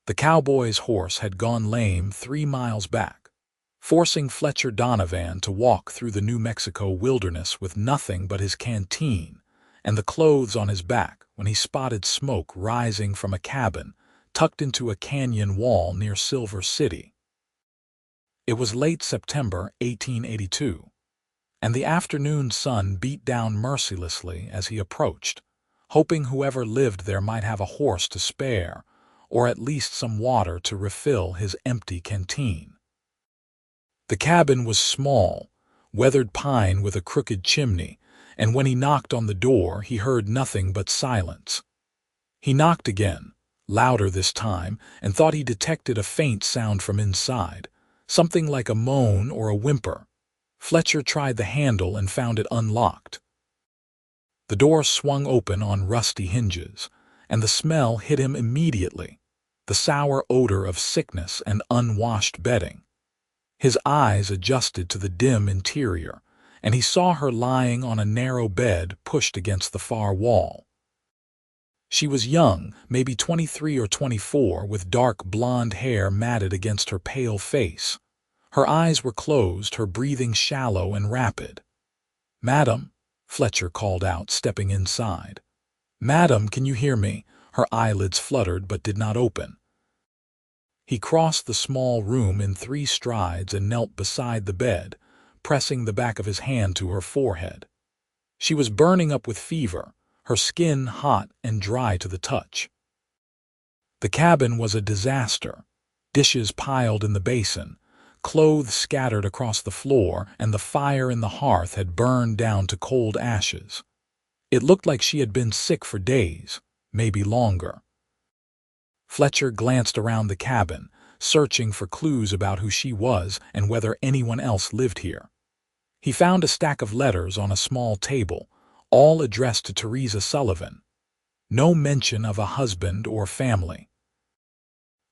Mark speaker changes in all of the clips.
Speaker 1: The cowboy's horse had gone lame 3 miles back, forcing Fletcher Donovan to walk through the New Mexico wilderness with nothing but his canteen and the clothes on his back when he spotted smoke rising from a cabin tucked into a canyon wall near Silver City. It was late September 1882, and the afternoon sun beat down mercilessly as he approached, hoping whoever lived there might have a horse to spare or at least some water to refill his empty canteen. The cabin was small, weathered pine with a crooked chimney, and when he knocked on the door, he heard nothing but silence. He knocked again, louder this time, and thought he detected a faint sound from inside, something like a moan or a whimper. Fletcher tried the handle and found it unlocked. The door swung open on rusty hinges, and the smell hit him immediately, the sour odor of sickness and unwashed bedding. His eyes adjusted to the dim interior, and he saw her lying on a narrow bed pushed against the far wall. She was young, maybe 23 or 24, with dark blonde hair matted against her pale face. Her eyes were closed, her breathing shallow and rapid. "Madam," Fletcher called out, stepping inside. "Madam, can you hear me?" Her eyelids fluttered but did not open. He crossed the small room in 3 strides and knelt beside the bed, pressing the back of his hand to her forehead. She was burning up with fever, her skin hot and dry to the touch. The cabin was a disaster. Dishes piled in the basin, clothes scattered across the floor, and the fire in the hearth had burned down to cold ashes. It looked like she had been sick for days, maybe longer. Fletcher glanced around the cabin, searching for clues about who she was and whether anyone else lived here. He found a stack of letters on a small table, all addressed to Theresa Sullivan. No mention of a husband or family.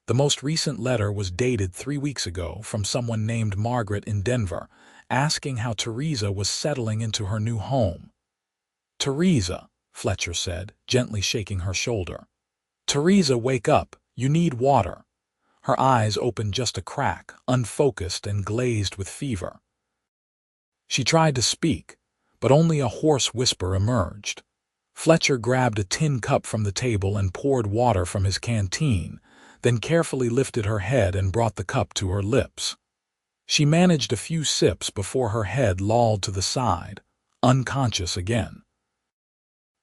Speaker 1: The most recent letter was dated 3 weeks ago from someone named Margaret in Denver, asking how Theresa was settling into her new home. "Theresa," Fletcher said, gently shaking her shoulder. "Theresa, wake up. You need water." Her eyes opened just a crack, unfocused and glazed with fever. She tried to speak, but only a hoarse whisper emerged. Fletcher grabbed a tin cup from the table and poured water from his canteen, then carefully lifted her head and brought the cup to her lips. She managed a few sips before her head lolled to the side, unconscious again.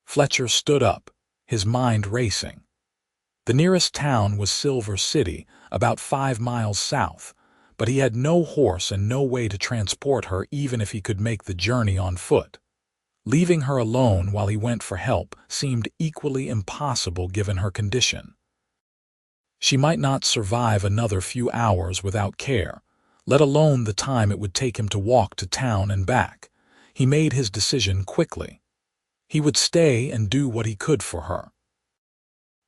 Speaker 1: Fletcher stood up, his mind racing. The nearest town was Silver City, about 5 miles south, but he had no horse and no way to transport her even if he could make the journey on foot. Leaving her alone while he went for help seemed equally impossible given her condition. She might not survive another few hours without care, let alone the time it would take him to walk to town and back. He made his decision quickly. He would stay and do what he could for her.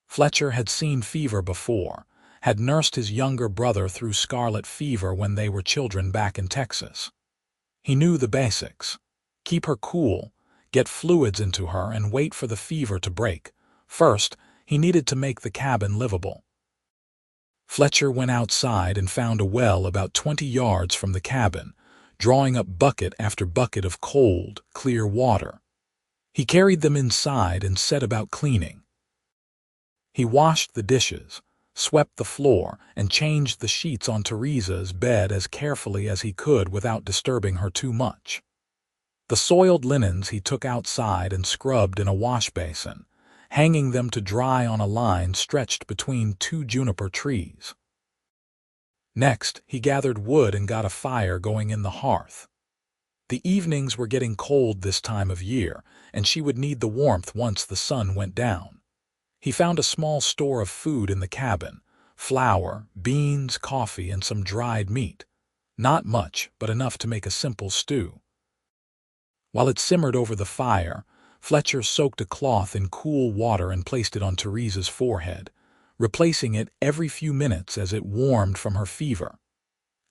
Speaker 1: Fletcher had seen fever before, had nursed his younger brother through scarlet fever when they were children back in Texas. He knew the basics. Keep her cool, get fluids into her, and wait for the fever to break. First, he needed to make the cabin livable. Fletcher went outside and found a well about 20 yards from the cabin, drawing up bucket after bucket of cold, clear water. He carried them inside and set about cleaning. He washed the dishes, swept the floor, and changed the sheets on Theresa's bed as carefully as he could without disturbing her too much. The soiled linens he took outside and scrubbed in a wash basin, hanging them to dry on a line stretched between 2 juniper trees. Next, he gathered wood and got a fire going in the hearth. The evenings were getting cold this time of year, and she would need the warmth once the sun went down. He found a small store of food in the cabin: flour, beans, coffee, and some dried meat. Not much, but enough to make a simple stew. While it simmered over the fire, Fletcher soaked a cloth in cool water and placed it on Theresa's forehead, replacing it every few minutes as it warmed from her fever.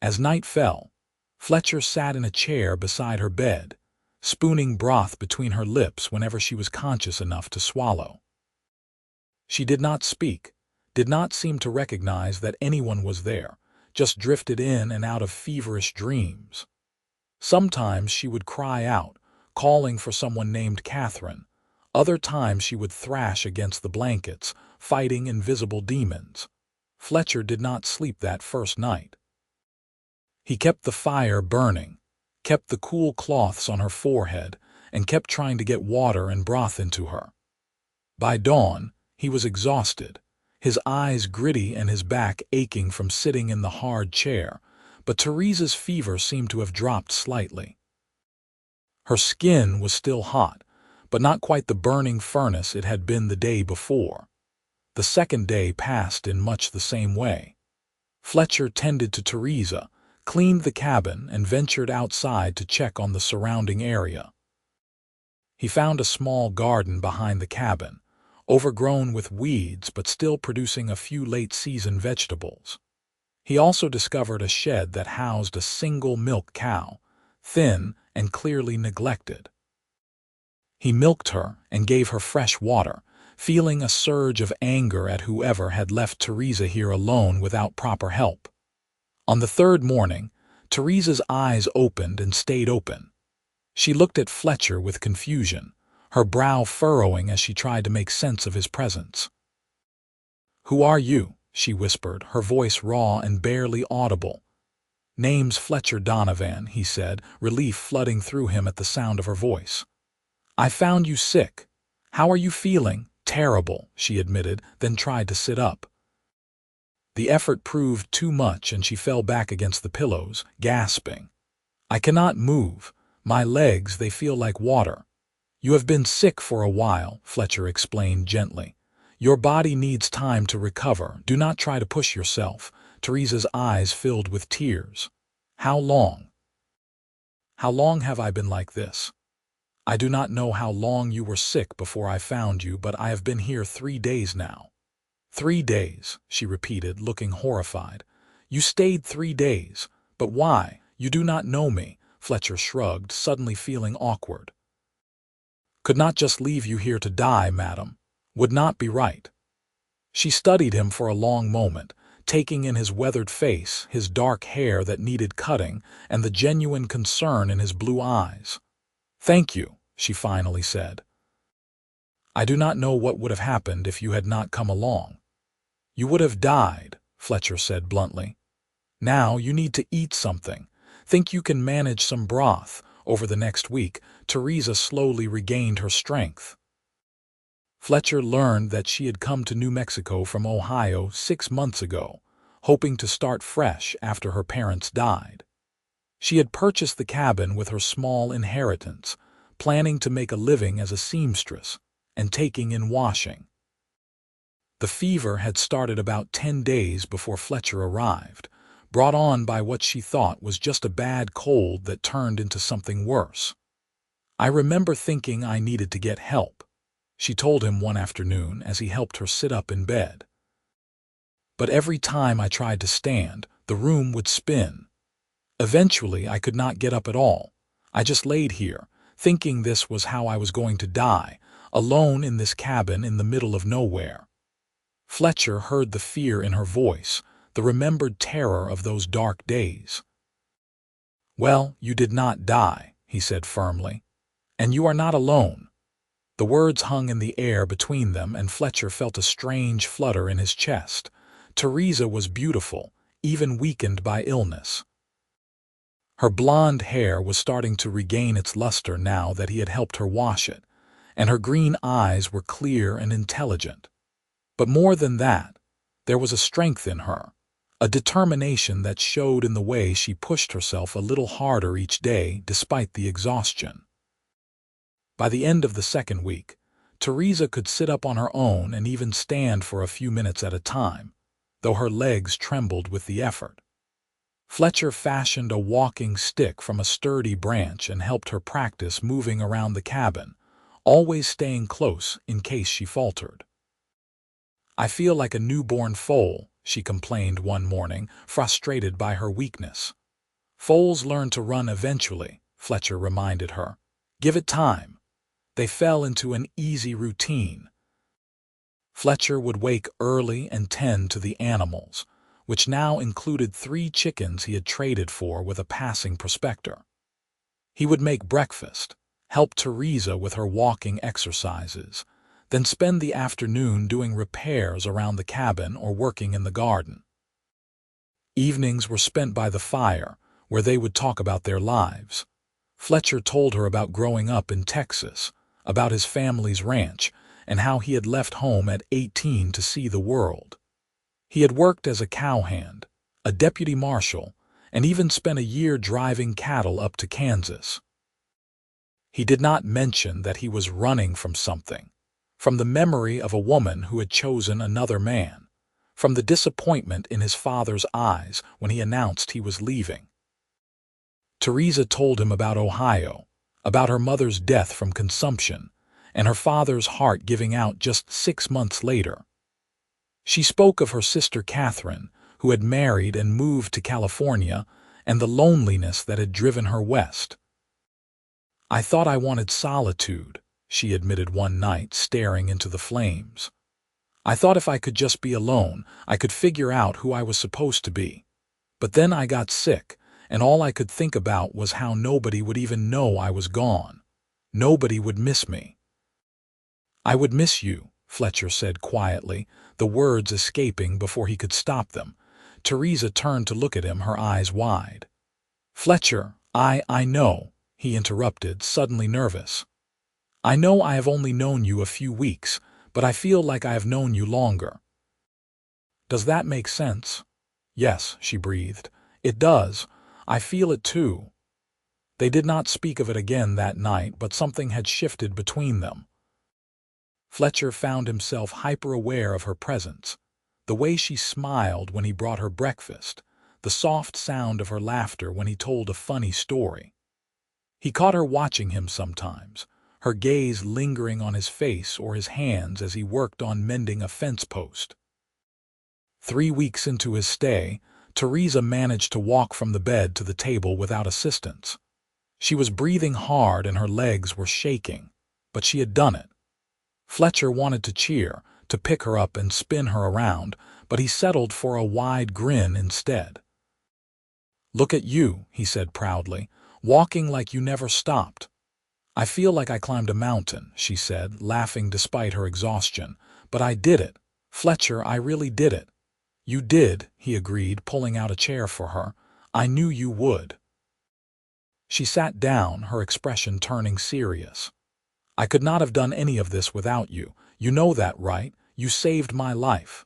Speaker 1: As night fell, Fletcher sat in a chair beside her bed, spooning broth between her lips whenever she was conscious enough to swallow. She did not speak, did not seem to recognize that anyone was there, just drifted in and out of feverish dreams. Sometimes she would cry out, calling for someone named Catherine. Other times she would thrash against the blankets, fighting invisible demons. Fletcher did not sleep that first night. He kept the fire burning, kept the cool cloths on her forehead, and kept trying to get water and broth into her. By dawn, he was exhausted, his eyes gritty and his back aching from sitting in the hard chair, but Theresa's fever seemed to have dropped slightly. Her skin was still hot, but not quite the burning furnace it had been the day before. The second day passed in much the same way. Fletcher tended to Theresa, cleaned the cabin, and ventured outside to check on the surrounding area. He found a small garden behind the cabin, overgrown with weeds but still producing a few late-season vegetables. He also discovered a shed that housed a single milk cow, thin and clearly neglected. He milked her and gave her fresh water, feeling a surge of anger at whoever had left Theresa here alone without proper help. On the third morning, Theresa's eyes opened and stayed open. She looked at Fletcher with confusion, her brow furrowing as she tried to make sense of his presence. "Who are you?" she whispered, her voice raw and barely audible. "Name's Fletcher Donovan," he said, relief flooding through him at the sound of her voice. "I found you sick. How are you feeling?" "Terrible," she admitted, then tried to sit up. The effort proved too much and she fell back against the pillows, gasping. "I cannot move. My legs, they feel like water." "You have been sick for a while," Fletcher explained gently. "Your body needs time to recover. Do not try to push yourself." Theresa's eyes filled with tears. "How long? How long have I been like this?" "I do not know how long you were sick before I found you, but I have been here 3 days now." 3 days, she repeated, looking horrified. "You stayed 3 days. But why? You do not know me." Fletcher shrugged, suddenly feeling awkward. "Could not just leave you here to die, madam. Would not be right." She studied him for a long moment, taking in his weathered face, his dark hair that needed cutting, and the genuine concern in his blue eyes. "Thank you," she finally said. "I do not know what would have happened if you had not come along." "You would have died," Fletcher said bluntly. "Now you need to eat something. Think you can manage some broth?" Over the next week, Theresa slowly regained her strength. Fletcher learned that she had come to New Mexico from Ohio 6 months ago, hoping to start fresh after her parents died. She had purchased the cabin with her small inheritance, planning to make a living as a seamstress and taking in washing. The fever had started about 10 days before Fletcher arrived, brought on by what she thought was just a bad cold that turned into something worse. "I remember thinking I needed to get help," she told him one afternoon as he helped her sit up in bed. "But every time I tried to stand, the room would spin. Eventually, I could not get up at all. I just laid here, thinking this was how I was going to die, alone in this cabin in the middle of nowhere." Fletcher heard the fear in her voice, the remembered terror of those dark days. "Well, you did not die," he said firmly. "And you are not alone." The words hung in the air between them, and Fletcher felt a strange flutter in his chest. Theresa was beautiful, even weakened by illness. Her blonde hair was starting to regain its luster now that he had helped her wash it, and her green eyes were clear and intelligent. But more than that, there was a strength in her, a determination that showed in the way she pushed herself a little harder each day despite the exhaustion. By the end of the second week, Theresa could sit up on her own and even stand for a few minutes at a time, though her legs trembled with the effort. Fletcher fashioned a walking stick from a sturdy branch and helped her practice moving around the cabin, always staying close in case she faltered. "I feel like a newborn foal," she complained one morning, frustrated by her weakness. "Foals learn to run eventually," Fletcher reminded her. "Give it time." They fell into an easy routine. Fletcher would wake early and tend to the animals, which now included 3 chickens he had traded for with a passing prospector. He would make breakfast, help Theresa with her walking exercises, then spend the afternoon doing repairs around the cabin or working in the garden. Evenings were spent by the fire, where they would talk about their lives. Fletcher told her about growing up in Texas, about his family's ranch, and how he had left home at 18 to see the world. He had worked as a cowhand, a deputy marshal, and even spent a year driving cattle up to Kansas. He did not mention that he was running from something, from the memory of a woman who had chosen another man, from the disappointment in his father's eyes when he announced he was leaving. Theresa told him about Ohio, about her mother's death from consumption, and her father's heart giving out just 6 months later. She spoke of her sister Catherine, who had married and moved to California, and the loneliness that had driven her west. "I thought I wanted solitude," she admitted one night, staring into the flames. "I thought if I could just be alone, I could figure out who I was supposed to be. But then I got sick, and all I could think about was how nobody would even know I was gone. Nobody would miss me." "I would miss you," Fletcher said quietly, the words escaping before he could stop them. Theresa turned to look at him, her eyes wide. "Fletcher, I know," he interrupted, suddenly nervous. "I know I have only known you a few weeks, but I feel like I have known you longer." "Does that make sense?" "Yes," she breathed. "It does. I feel it too." They did not speak of it again that night, but something had shifted between them. Fletcher found himself hyper-aware of her presence, the way she smiled when he brought her breakfast, the soft sound of her laughter when he told a funny story. He caught her watching him sometimes, her gaze lingering on his face or his hands as he worked on mending a fence post. 3 weeks into his stay, Theresa managed to walk from the bed to the table without assistance. She was breathing hard and her legs were shaking, but she had done it. Fletcher wanted to cheer, to pick her up and spin her around, but he settled for a wide grin instead. "Look at you," he said proudly, "walking like you never stopped." "I feel like I climbed a mountain," she said, laughing despite her exhaustion. "But I did it. Fletcher, I really did it." "You did," he agreed, pulling out a chair for her. "I knew you would." She sat down, her expression turning serious. "I could not have done any of this without you. You know that, right? You saved my life."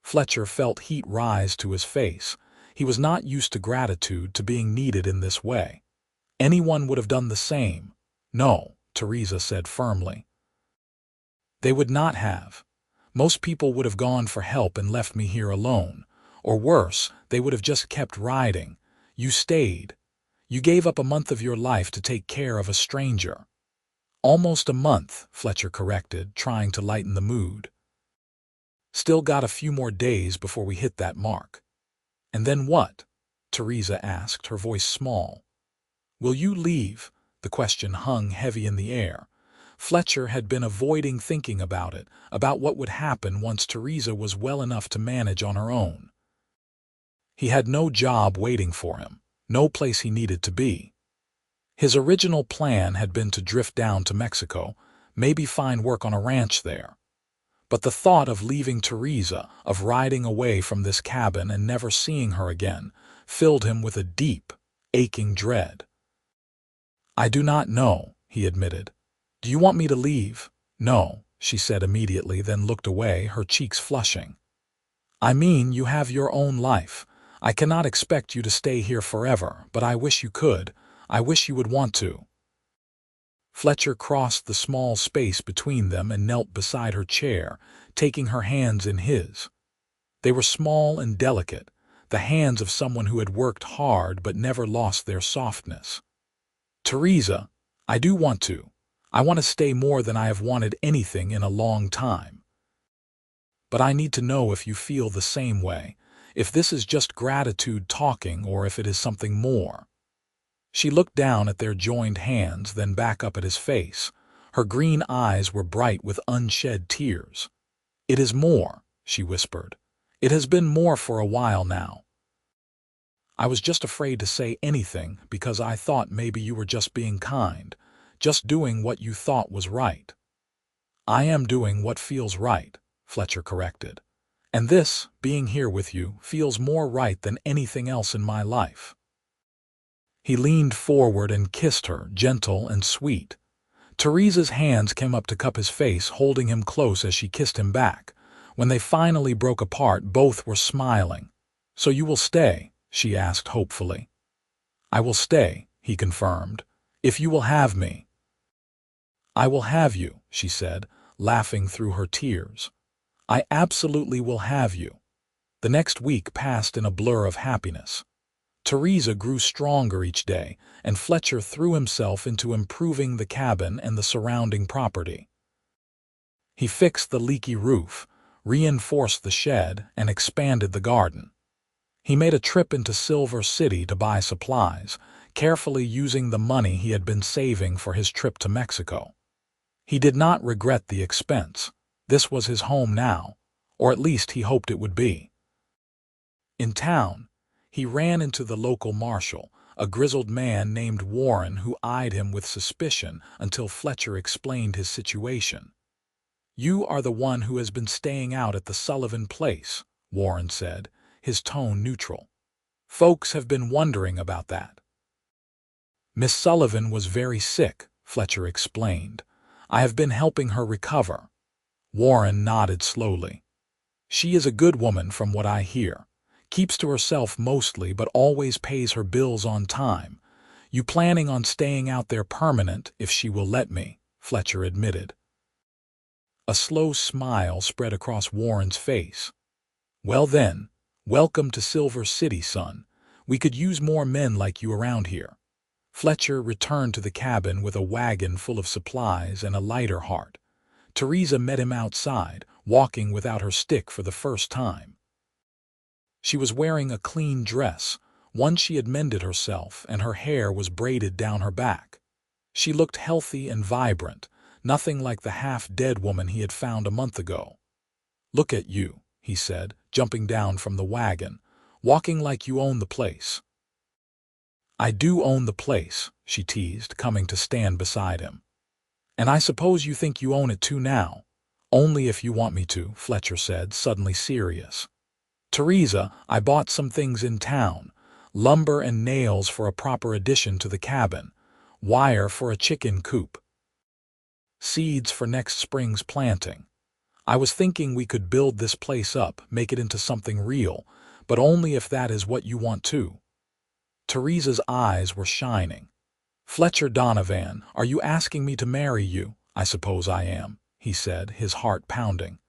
Speaker 1: Fletcher felt heat rise to his face. He was not used to gratitude, to being needed in this way. Anyone would have done the same. "No," Theresa said firmly. "They would not have. Most people would have gone for help and left me here alone. Or worse, they would have just kept riding. You stayed. You gave up a month of your life to take care of a stranger." "Almost a month," Fletcher corrected, trying to lighten the mood. "Still got a few more days before we hit that mark." "And then what?" Theresa asked, her voice small. "Will you leave?" The question hung heavy in the air. Fletcher had been avoiding thinking about it, about what would happen once Theresa was well enough to manage on her own. He had no job waiting for him, no place he needed to be. His original plan had been to drift down to Mexico, maybe find work on a ranch there. But the thought of leaving Theresa, of riding away from this cabin and never seeing her again, filled him with a deep, aching dread. "I do not know," he admitted. "Do you want me to leave?" "No," she said immediately, then looked away, her cheeks flushing. "I mean, you have your own life. I cannot expect you to stay here forever, but I wish you could. I wish you would want to." Fletcher crossed the small space between them and knelt beside her chair, taking her hands in his. They were small and delicate, the hands of someone who had worked hard but never lost their softness. "Theresa, I do want to. I want to stay more than I have wanted anything in a long time. But I need to know if you feel the same way, if this is just gratitude talking or if it is something more." She looked down at their joined hands, then back up at his face. Her green eyes were bright with unshed tears. "It is more," she whispered. "It has been more for a while now. I was just afraid to say anything because I thought maybe you were just being kind, just doing what you thought was right." "I am doing what feels right," Fletcher corrected. "And this, being here with you, feels more right than anything else in my life." He leaned forward and kissed her, gentle and sweet. Theresa's hands came up to cup his face, holding him close as she kissed him back. When they finally broke apart, both were smiling. "So you will stay?" she asked hopefully. "I will stay," he confirmed, "if you will have me." "I will have you," she said, laughing through her tears. "I absolutely will have you." The next week passed in a blur of happiness. Theresa grew stronger each day, and Fletcher threw himself into improving the cabin and the surrounding property. He fixed the leaky roof, reinforced the shed, and expanded the garden. He made a trip into Silver City to buy supplies, carefully using the money he had been saving for his trip to Mexico. He did not regret the expense. This was his home now, or at least he hoped it would be. In town, he ran into the local marshal, a grizzled man named Warren who eyed him with suspicion until Fletcher explained his situation. "You are the one who has been staying out at the Sullivan place," Warren said, his tone neutral. "Folks have been wondering about that." "Miss Sullivan was very sick," Fletcher explained. "I have been helping her recover." Warren nodded slowly. "She is a good woman from what I hear. Keeps to herself mostly, but always pays her bills on time. You planning on staying out there permanent if she will let me?" Fletcher admitted. A slow smile spread across Warren's face. "Well then, welcome to Silver City, son. We could use more men like you around here." Fletcher returned to the cabin with a wagon full of supplies and a lighter heart. Theresa met him outside, walking without her stick for the first time. She was wearing a clean dress, one she had mended herself, and her hair was braided down her back. She looked healthy and vibrant, nothing like the half-dead woman he had found a month ago. "Look at you," he said, jumping down from the wagon, "walking like you own the place." "I do own the place," she teased, coming to stand beside him. "And I suppose you think you own it too now." "Only if you want me to," Fletcher said, suddenly serious. "Theresa, I bought some things in town. Lumber and nails for a proper addition to the cabin. Wire for a chicken coop. Seeds for next spring's planting. I was thinking we could build this place up, make it into something real, but only if that is what you want too." Theresa's eyes were shining. "Fletcher Donovan, are you asking me to marry you?" "I suppose I am," he said, his heart pounding.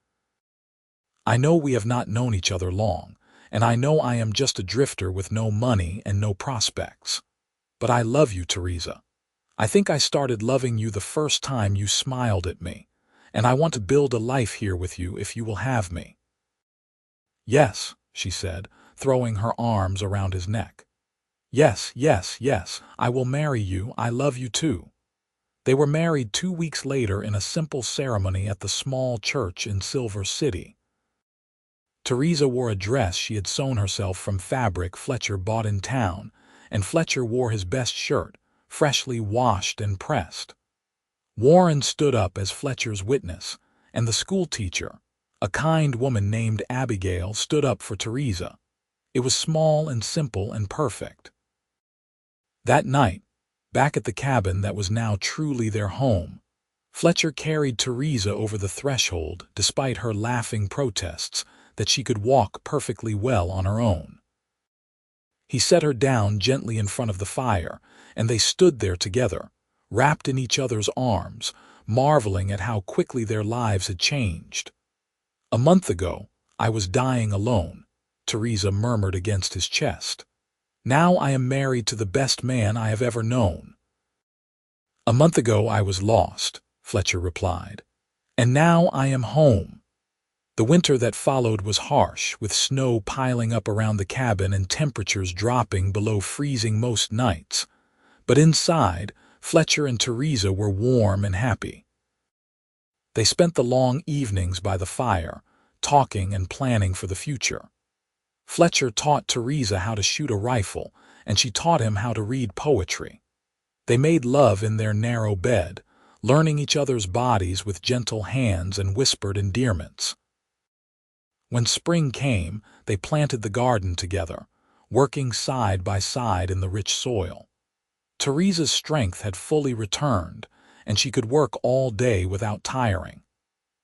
Speaker 1: "I know we have not known each other long, and I know I am just a drifter with no money and no prospects. But I love you, Theresa. I think I started loving you the first time you smiled at me, and I want to build a life here with you if you will have me." "Yes," she said, throwing her arms around his neck. "Yes, yes, yes, I will marry you. I love you too." They were married 2 weeks later in a simple ceremony at the small church in Silver City. Theresa wore a dress she had sewn herself from fabric Fletcher bought in town, and Fletcher wore his best shirt, freshly washed and pressed. Warren stood up as Fletcher's witness, and the schoolteacher, a kind woman named Abigail, stood up for Theresa. It was small and simple and perfect. That night, back at the cabin that was now truly their home, Fletcher carried Theresa over the threshold despite her laughing protests that she could walk perfectly well on her own. He set her down gently in front of the fire, and they stood there together, wrapped in each other's arms, marveling at how quickly their lives had changed. "A month ago, I was dying alone," Theresa murmured against his chest. "Now I am married to the best man I have ever known." "A month ago I was lost," Fletcher replied. "And now I am home." The winter that followed was harsh, with snow piling up around the cabin and temperatures dropping below freezing most nights. But inside, Fletcher and Theresa were warm and happy. They spent the long evenings by the fire, talking and planning for the future. Fletcher taught Theresa how to shoot a rifle, and she taught him how to read poetry. They made love in their narrow bed, learning each other's bodies with gentle hands and whispered endearments. When spring came, they planted the garden together, working side by side in the rich soil. Theresa's strength had fully returned, and she could work all day without tiring.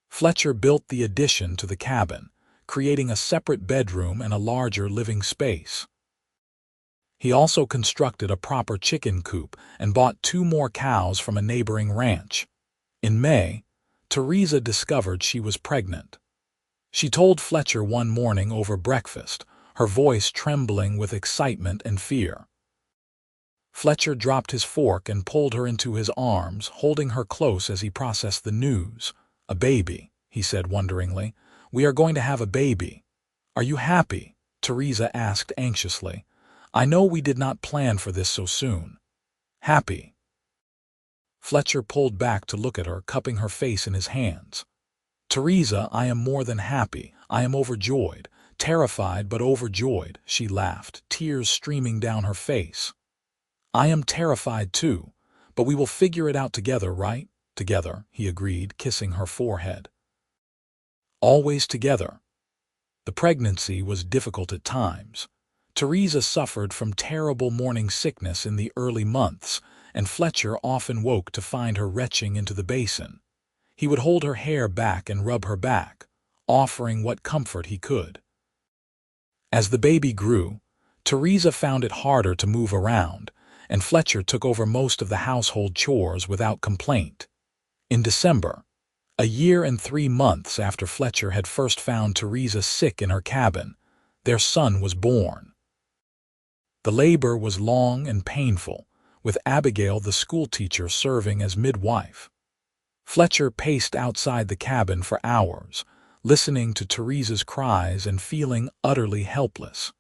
Speaker 1: Fletcher built the addition to the cabin, creating a separate bedroom and a larger living space. He also constructed a proper chicken coop and bought 2 more cows from a neighboring ranch. In May, Theresa discovered she was pregnant. She told Fletcher one morning over breakfast, her voice trembling with excitement and fear. Fletcher dropped his fork and pulled her into his arms, holding her close as he processed the news. "A baby," he said wonderingly. "We are going to have a baby." "Are you happy?" Theresa asked anxiously. "I know we did not plan for this so soon." "Happy." Fletcher pulled back to look at her, cupping her face in his hands. "Theresa, I am more than happy. I am overjoyed. Terrified but overjoyed," she laughed, tears streaming down her face. "I am terrified too, but we will figure it out together, right?" "Together," he agreed, kissing her forehead. "Always together." The pregnancy was difficult at times. Theresa suffered from terrible morning sickness in the early months, and Fletcher often woke to find her retching into the basin. He would hold her hair back and rub her back, offering what comfort he could. As the baby grew, Theresa found it harder to move around, and Fletcher took over most of the household chores without complaint. In December, a year and 3 months after Fletcher had first found Theresa sick in her cabin, their son was born. The labor was long and painful, with Abigail the schoolteacher serving as midwife. Fletcher paced outside the cabin for hours, listening to Theresa's cries and feeling utterly helpless.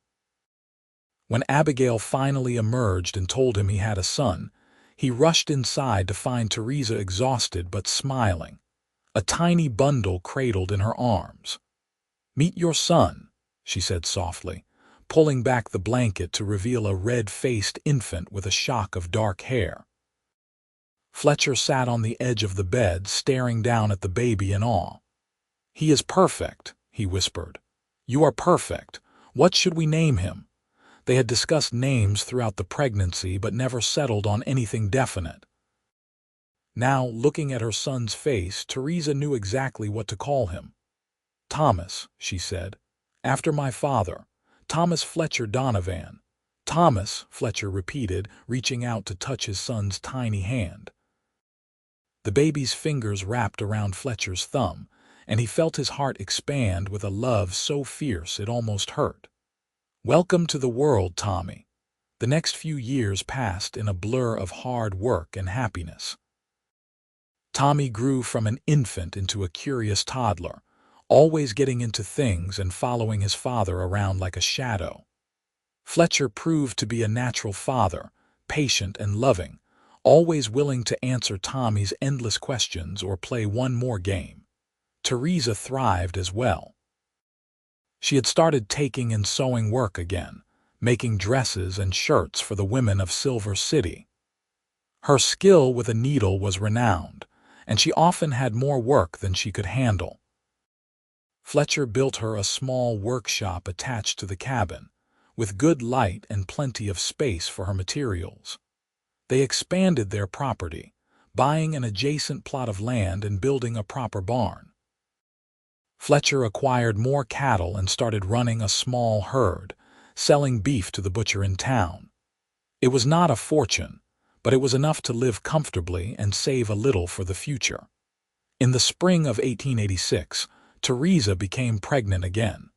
Speaker 1: When Abigail finally emerged and told him he had a son, he rushed inside to find Theresa exhausted but smiling, a tiny bundle cradled in her arms. "Meet your son," she said softly, pulling back the blanket to reveal a red-faced infant with a shock of dark hair. Fletcher sat on the edge of the bed, staring down at the baby in awe. "He is perfect," he whispered. "You are perfect. What should we name him?" They had discussed names throughout the pregnancy but never settled on anything definite. Now, looking at her son's face, Theresa knew exactly what to call him. "Thomas," she said. "After my father, Thomas Fletcher Donovan." "Thomas," Fletcher repeated, reaching out to touch his son's tiny hand. The baby's fingers wrapped around Fletcher's thumb, and he felt his heart expand with a love so fierce it almost hurt. "Welcome to the world, Tommy." The next few years passed in a blur of hard work and happiness. Tommy grew from an infant into a curious toddler, always getting into things and following his father around like a shadow. Fletcher proved to be a natural father, patient and loving, always willing to answer Tommy's endless questions or play one more game. Theresa thrived as well. She had started taking and sewing work again, making dresses and shirts for the women of Silver City. Her skill with a needle was renowned, and she often had more work than she could handle. Fletcher built her a small workshop attached to the cabin, with good light and plenty of space for her materials. They expanded their property, buying an adjacent plot of land and building a proper barn. Fletcher acquired more cattle and started running a small herd, selling beef to the butcher in town. It was not a fortune, but it was enough to live comfortably and save a little for the future. In the spring of 1886, Theresa became pregnant again.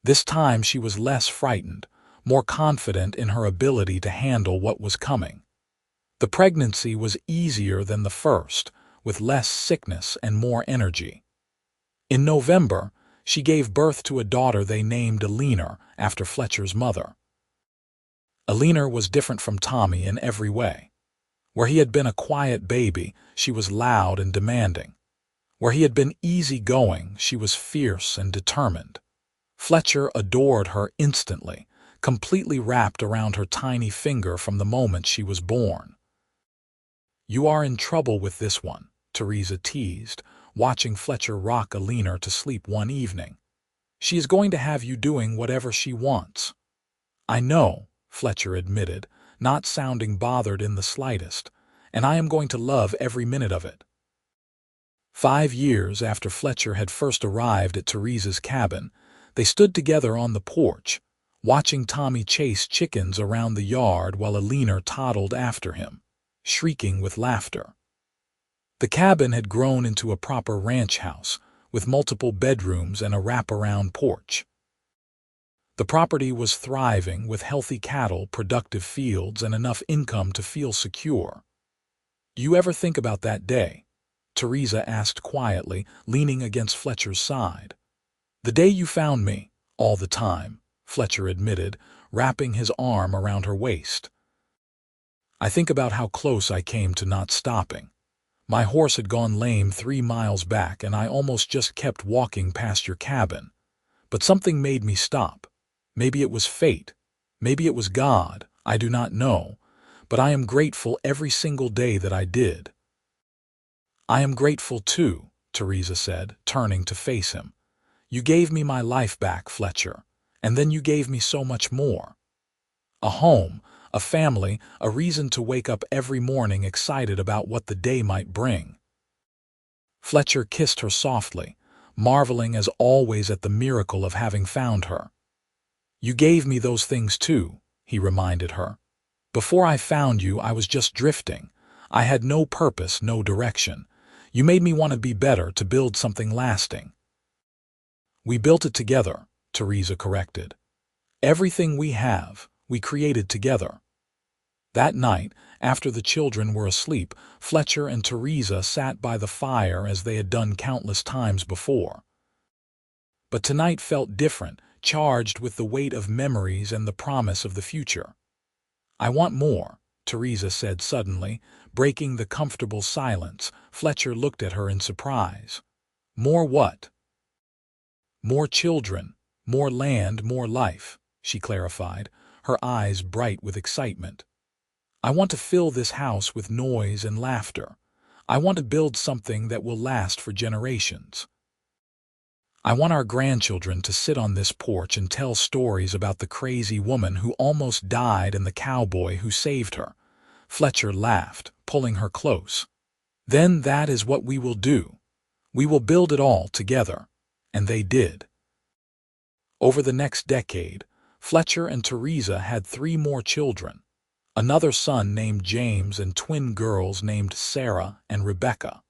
Speaker 1: This time she was less frightened, more confident in her ability to handle what was coming. The pregnancy was easier than the first, with less sickness and more energy. In November, she gave birth to a daughter they named Eleanor after Fletcher's mother. Eleanor was different from Tommy in every way. Where he had been a quiet baby, she was loud and demanding. Where he had been easygoing, she was fierce and determined. Fletcher adored her instantly, completely wrapped around her tiny finger from the moment she was born. "You are in trouble with this one," Theresa teased, watching Fletcher rock Alina to sleep one evening. "She is going to have you doing whatever she wants." "I know," Fletcher admitted, not sounding bothered in the slightest, "and I am going to love every minute of it." 5 years after Fletcher had first arrived at Theresa's cabin, they stood together on the porch, watching Tommy chase chickens around the yard while Alina toddled after him, shrieking with laughter. The cabin had grown into a proper ranch house, with multiple bedrooms and a wraparound porch. The property was thriving with healthy cattle, productive fields, and enough income to feel secure. "Do you ever think about that day?" Theresa asked quietly, leaning against Fletcher's side. "The day you found me, all the time," Fletcher admitted, wrapping his arm around her waist. "I think about how close I came to not stopping. My horse had gone lame 3 miles back, and I almost just kept walking past your cabin. But something made me stop. Maybe it was fate. Maybe it was God. I do not know. But I am grateful every single day that I did." "I am grateful too," Theresa said, turning to face him. "You gave me my life back, Fletcher, and then you gave me so much more. A home, a family, a reason to wake up every morning excited about what the day might bring." Fletcher kissed her softly, marveling as always at the miracle of having found her. "You gave me those things too," he reminded her. "Before I found you, I was just drifting. I had no purpose, no direction. You made me want to be better, to build something lasting." "We built it together," Theresa corrected. "Everything we have, we created together." That night, after the children were asleep, Fletcher and Theresa sat by the fire as they had done countless times before. But tonight felt different, charged with the weight of memories and the promise of the future. "I want more," Theresa said suddenly, breaking the comfortable silence. Fletcher looked at her in surprise. "More what?" "More children, more land, more life," she clarified, her eyes bright with excitement. "I want to fill this house with noise and laughter. I want to build something that will last for generations. I want our grandchildren to sit on this porch and tell stories about the crazy woman who almost died and the cowboy who saved her." Fletcher laughed, pulling her close. "Then that is what we will do. We will build it all together." And they did. Over the next decade, Fletcher and Theresa had 3 more children, another son named James and twin girls named Sarah and Rebecca.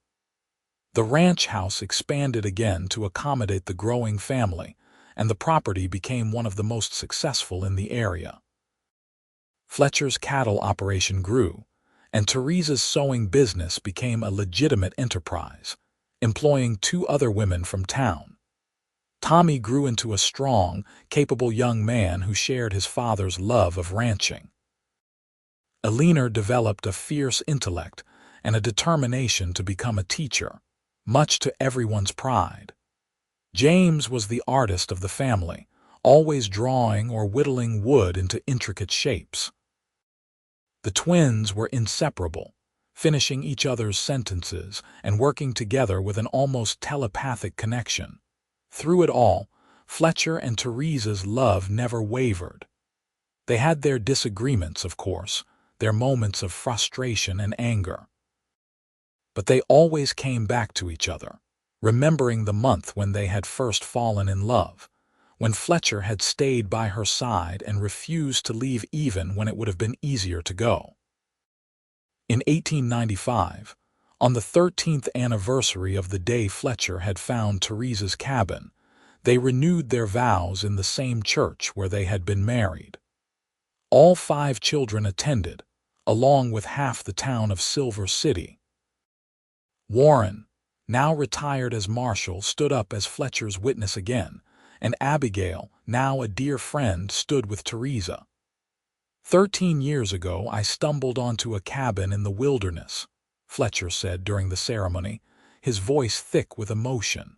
Speaker 1: The ranch house expanded again to accommodate the growing family, and the property became one of the most successful in the area. Fletcher's cattle operation grew, and Theresa's sewing business became a legitimate enterprise, employing 2 other women from town. Tommy grew into a strong, capable young man who shared his father's love of ranching. Alina developed a fierce intellect and a determination to become a teacher, much to everyone's pride. James was the artist of the family, always drawing or whittling wood into intricate shapes. The twins were inseparable, finishing each other's sentences and working together with an almost telepathic connection. Through it all, Fletcher and Theresa's love never wavered. They had their disagreements, of course, their moments of frustration and anger. But they always came back to each other, remembering the month when they had first fallen in love, when Fletcher had stayed by her side and refused to leave even when it would have been easier to go. In 1895, on the 13th anniversary of the day Fletcher had found Theresa's cabin, they renewed their vows in the same church where they had been married. All 5 children attended, along with half the town of Silver City. Warren, now retired as marshal, stood up as Fletcher's witness again, and Abigail, now a dear friend, stood with Theresa. "13 years ago I stumbled onto a cabin in the wilderness," Fletcher said during the ceremony, his voice thick with emotion.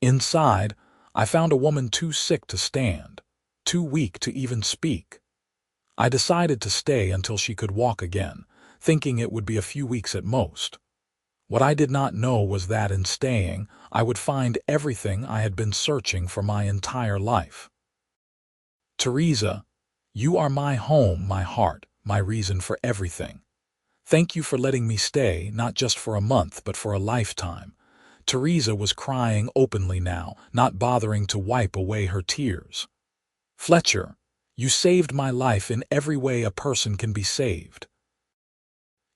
Speaker 1: Inside, I found a woman too sick to stand, too weak to even speak. I decided to stay until she could walk again, thinking it would be a few weeks at most. What I did not know was that in staying, I would find everything I had been searching for my entire life. Theresa, you are my home, my heart, my reason for everything. Thank you for letting me stay, not just for a month, but for a lifetime. Theresa was crying openly now, not bothering to wipe away her tears. Fletcher, you saved my life in every way a person can be saved.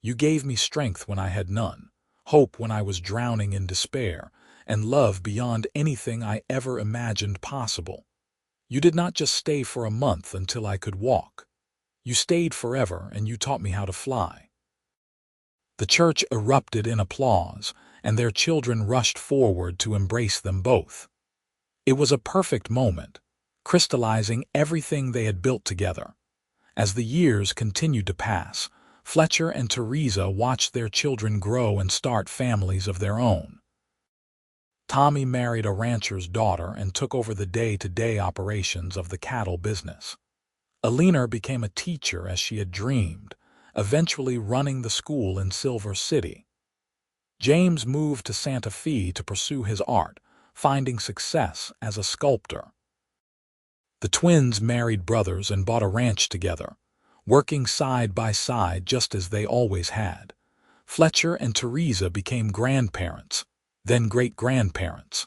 Speaker 1: You gave me strength when I had none, hope when I was drowning in despair, and love beyond anything I ever imagined possible. You did not just stay for a month until I could walk. You stayed forever, and you taught me how to fly. The church erupted in applause, and their children rushed forward to embrace them both. It was a perfect moment, crystallizing everything they had built together. As the years continued to pass, Fletcher and Theresa watched their children grow and start families of their own. Tommy married a rancher's daughter and took over the day-to-day operations of the cattle business. Alina became a teacher as she had dreamed, eventually running the school in Silver City. James moved to Santa Fe to pursue his art, finding success as a sculptor. The twins married brothers and bought a ranch together, working side by side just as they always had. Fletcher and Theresa became grandparents, then great-grandparents.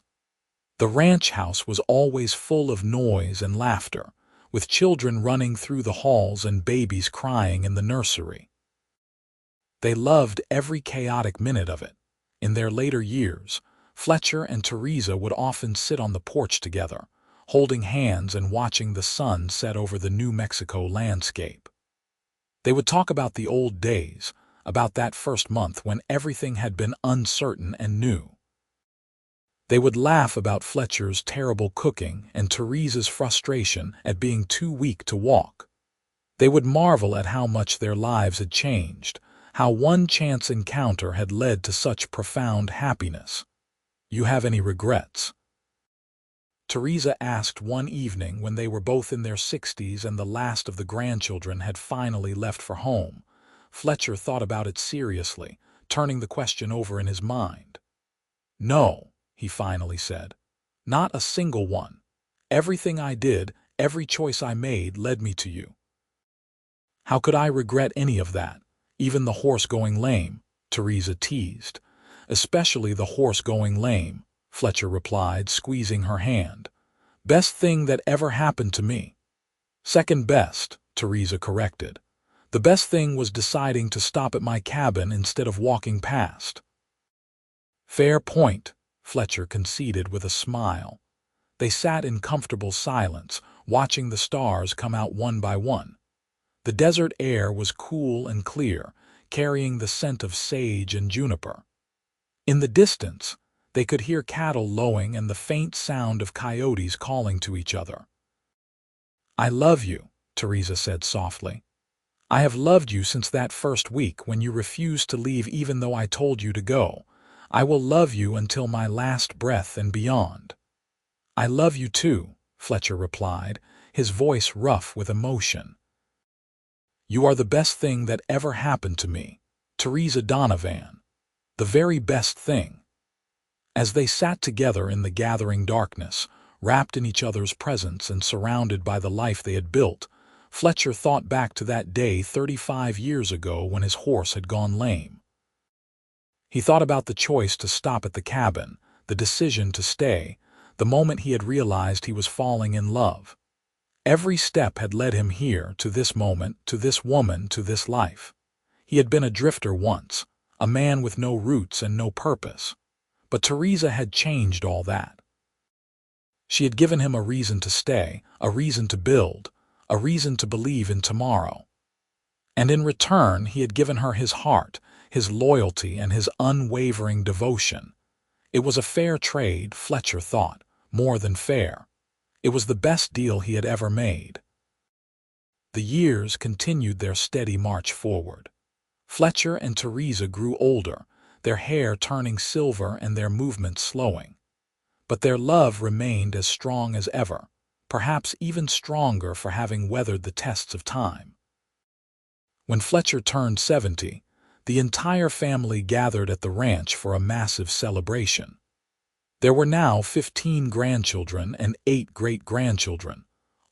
Speaker 1: The ranch house was always full of noise and laughter, with children running through the halls and babies crying in the nursery. They loved every chaotic minute of it. In their later years, Fletcher and Theresa would often sit on the porch together, holding hands and watching the sun set over the New Mexico landscape. They would talk about the old days, about that first month when everything had been uncertain and new. They would laugh about Fletcher's terrible cooking and Theresa's frustration at being too weak to walk. They would marvel at how much their lives had changed, how one chance encounter had led to such profound happiness. You have any regrets? Theresa asked one evening when they were both in their 60s and the last of the grandchildren had finally left for home. Fletcher thought about it seriously, turning the question over in his mind. No, he finally said. Not a single one. Everything I did, every choice I made led me to you. How could I regret any of that? Even the horse going lame, Theresa teased. Especially the horse going lame, Fletcher replied, squeezing her hand. Best thing that ever happened to me. Second best, Theresa corrected. The best thing was deciding to stop at my cabin instead of walking past. Fair point, Fletcher conceded with a smile. They sat in comfortable silence, watching the stars come out one by one. The desert air was cool and clear, carrying the scent of sage and juniper. In the distance, they could hear cattle lowing and the faint sound of coyotes calling to each other. I love you, Theresa said softly. I have loved you since that first week when you refused to leave even though I told you to go. I will love you until my last breath and beyond. I love you too, Fletcher replied, his voice rough with emotion. You are the best thing that ever happened to me, Theresa Donovan. The very best thing. As they sat together in the gathering darkness, wrapped in each other's presence and surrounded by the life they had built, Fletcher thought back to that day 35 years ago when his horse had gone lame. He thought about the choice to stop at the cabin, the decision to stay, the moment he had realized he was falling in love. Every step had led him here, to this moment, to this woman, to this life. He had been a drifter once, a man with no roots and no purpose. But Theresa had changed all that. She had given him a reason to stay, a reason to build, a reason to believe in tomorrow. And in return, he had given her his heart, his loyalty, and his unwavering devotion. It was a fair trade, Fletcher thought, more than fair. It was the best deal he had ever made. The years continued their steady march forward. Fletcher and Theresa grew older, their hair turning silver and their movements slowing. But their love remained as strong as ever, perhaps even stronger for having weathered the tests of time. When Fletcher turned 70, the entire family gathered at the ranch for a massive celebration. There were now 15 grandchildren and 8 great-grandchildren,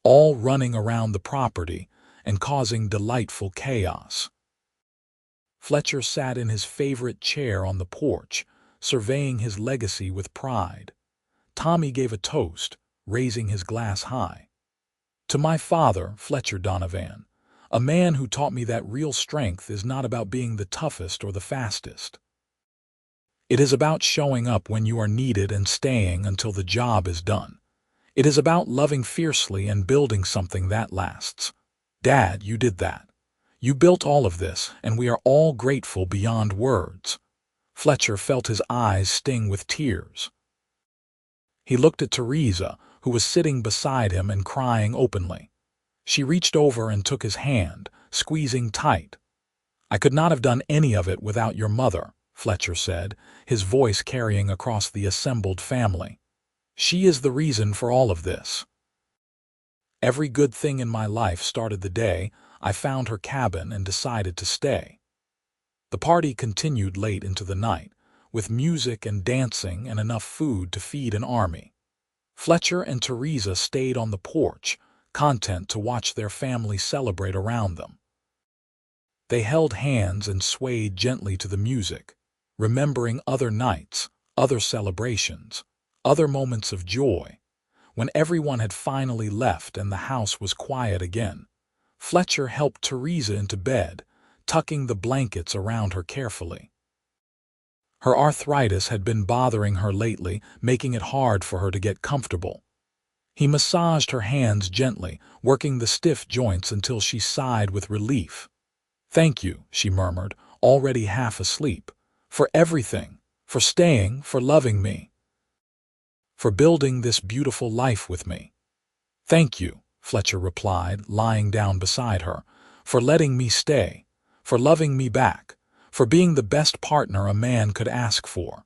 Speaker 1: all running around the property and causing delightful chaos. Fletcher sat in his favorite chair on the porch, surveying his legacy with pride. Tommy gave a toast, raising his glass high. "To my father, Fletcher Donovan, a man who taught me that real strength is not about being the toughest or the fastest. It is about showing up when you are needed and staying until the job is done. It is about loving fiercely and building something that lasts. Dad, you did that. You built all of this, and we are all grateful beyond words." Fletcher felt his eyes sting with tears. He looked at Theresa, who was sitting beside him and crying openly. She reached over and took his hand, squeezing tight. "I could not have done any of it without your mother," Fletcher said, his voice carrying across the assembled family. "She is the reason for all of this. Every good thing in my life started the day I found her cabin and decided to stay." The party continued late into the night, with music and dancing and enough food to feed an army. Fletcher and Theresa stayed on the porch, content to watch their family celebrate around them. They held hands and swayed gently to the music, remembering other nights, other celebrations, other moments of joy. When everyone had finally left and the house was quiet again, Fletcher helped Theresa into bed, tucking the blankets around her carefully. Her arthritis had been bothering her lately, making it hard for her to get comfortable. He massaged her hands gently, working the stiff joints until she sighed with relief. "Thank you," she murmured, already half asleep, "for everything, for staying, for loving me, for building this beautiful life with me." "Thank you," Fletcher replied, lying down beside her, "for letting me stay, for loving me back, for being the best partner a man could ask for."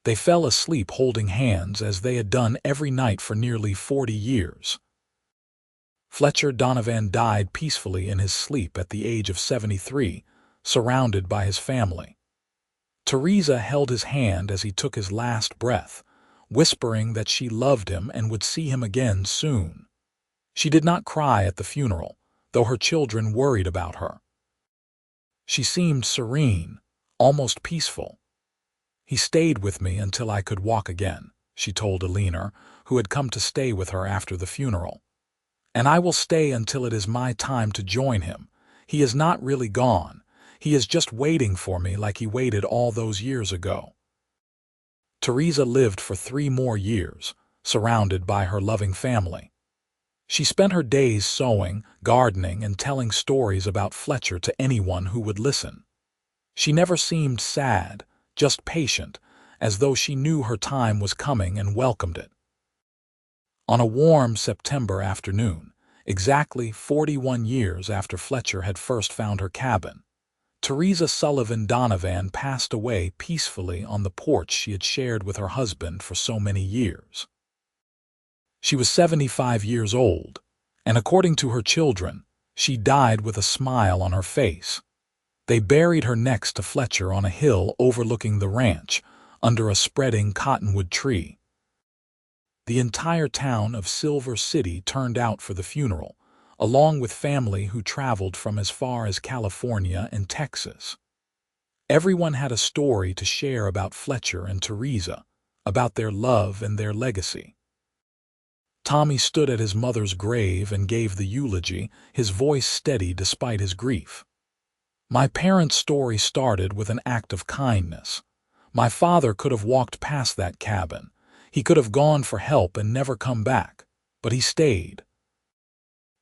Speaker 1: They fell asleep holding hands as they had done every night for nearly 40 years. Fletcher Donovan died peacefully in his sleep at the age of 73, surrounded by his family. Theresa held his hand as he took his last breath, whispering that she loved him and would see him again soon. She did not cry at the funeral, though her children worried about her. She seemed serene, almost peaceful. "He stayed with me until I could walk again," she told Eleanor, who had come to stay with her after the funeral. "And I will stay until it is my time to join him. He is not really gone. He is just waiting for me like he waited all those years ago." Theresa lived for 3 more years, surrounded by her loving family. She spent her days sewing, gardening, and telling stories about Fletcher to anyone who would listen. She never seemed sad, just patient, as though she knew her time was coming and welcomed it. On a warm September afternoon, exactly 41 years after Fletcher had first found her cabin, Theresa Sullivan Donovan passed away peacefully on the porch she had shared with her husband for so many years. She was 75 years old, and according to her children, she died with a smile on her face. They buried her next to Fletcher on a hill overlooking the ranch, under a spreading cottonwood tree. The entire town of Silver City turned out for the funeral, along with family who traveled from as far as California and Texas. Everyone had a story to share about Fletcher and Theresa, about their love and their legacy. Tommy stood at his mother's grave and gave the eulogy, his voice steady despite his grief. "My parents' story started with an act of kindness. My father could have walked past that cabin. He could have gone for help and never come back, but he stayed.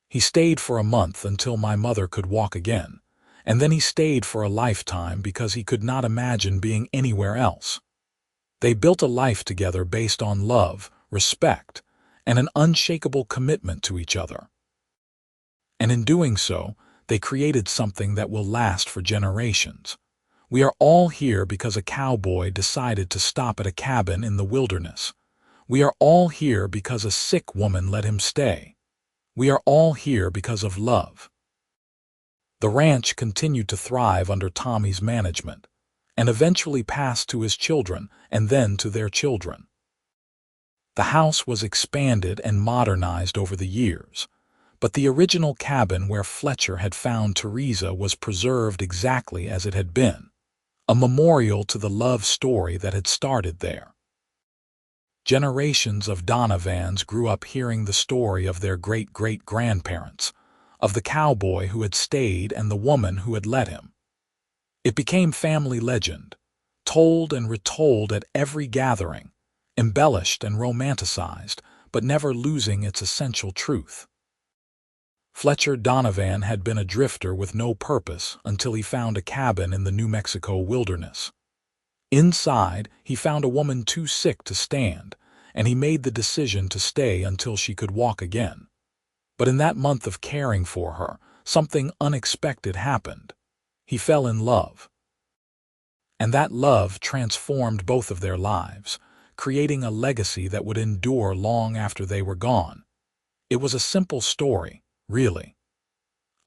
Speaker 1: He stayed for a month until my mother could walk again, and then he stayed for a lifetime because he could not imagine being anywhere else. They built a life together based on love, respect, and an unshakable commitment to each other. And in doing so, they created something that will last for generations. We are all here because a cowboy decided to stop at a cabin in the wilderness. We are all here because a sick woman let him stay. We are all here because of love. The ranch continued to thrive under Tommy's management, and eventually passed to his children and then to their children. The house was expanded and modernized over the years, but the original cabin where Fletcher had found Theresa was preserved exactly as it had been, a memorial to the love story that had started there. Generations of Donovans grew up hearing the story of their great-great-grandparents, of the cowboy who had stayed and the woman who had let him. It became family legend, told and retold at every gathering, embellished and romanticized, but never losing its essential truth. Fletcher Donovan had been a drifter with no purpose until he found a cabin in the New Mexico wilderness. Inside, he found a woman too sick to stand, and he made the decision to stay until she could walk again. But in that month of caring for her, something unexpected happened. He fell in love. And that love transformed both of their lives, creating a legacy that would endure long after they were gone. It was a simple story, really.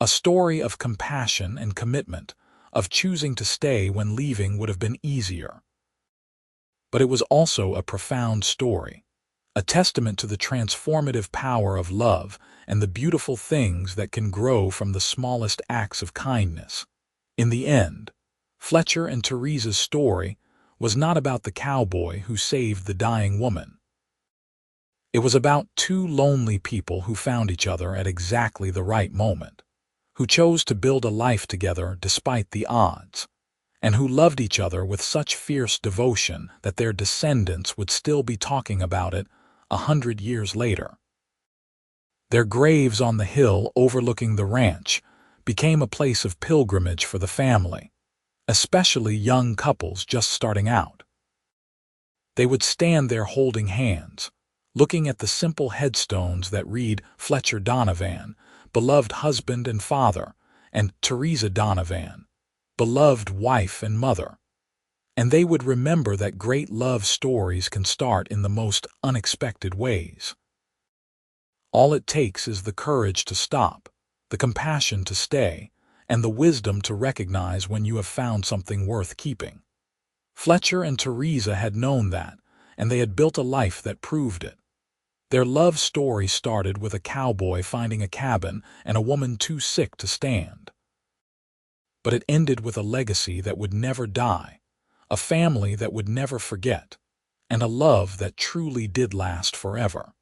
Speaker 1: A story of compassion and commitment, of choosing to stay when leaving would have been easier. But it was also a profound story, a testament to the transformative power of love and the beautiful things that can grow from the smallest acts of kindness. In the end, Fletcher and Theresa's story was not about the cowboy who saved the dying woman. It was about two lonely people who found each other at exactly the right moment, who chose to build a life together despite the odds, and who loved each other with such fierce devotion that their descendants would still be talking about it 100 years later. Their graves on the hill overlooking the ranch became a place of pilgrimage for the family, especially young couples just starting out. They would stand there holding hands, looking at the simple headstones that read Fletcher Donovan, beloved husband and father, and Theresa Donovan, beloved wife and mother. And they would remember that great love stories can start in the most unexpected ways. All it takes is the courage to stop, the compassion to stay, and the wisdom to recognize when you have found something worth keeping. Fletcher and Theresa had known that, and they had built a life that proved it. Their love story started with a cowboy finding a cabin and a woman too sick to stand. But it ended with a legacy that would never die, a family that would never forget, and a love that truly did last forever.